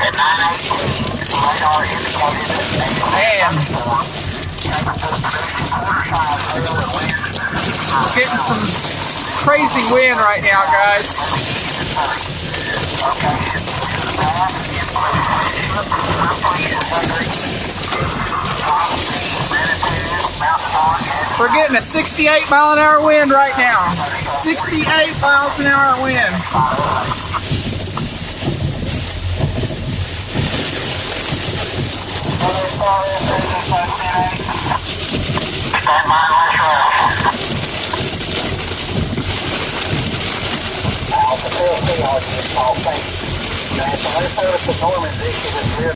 Man, we're getting some crazy wind right now, guys. We're getting a 68 mile an hour wind right now. 68 miles an hour wind.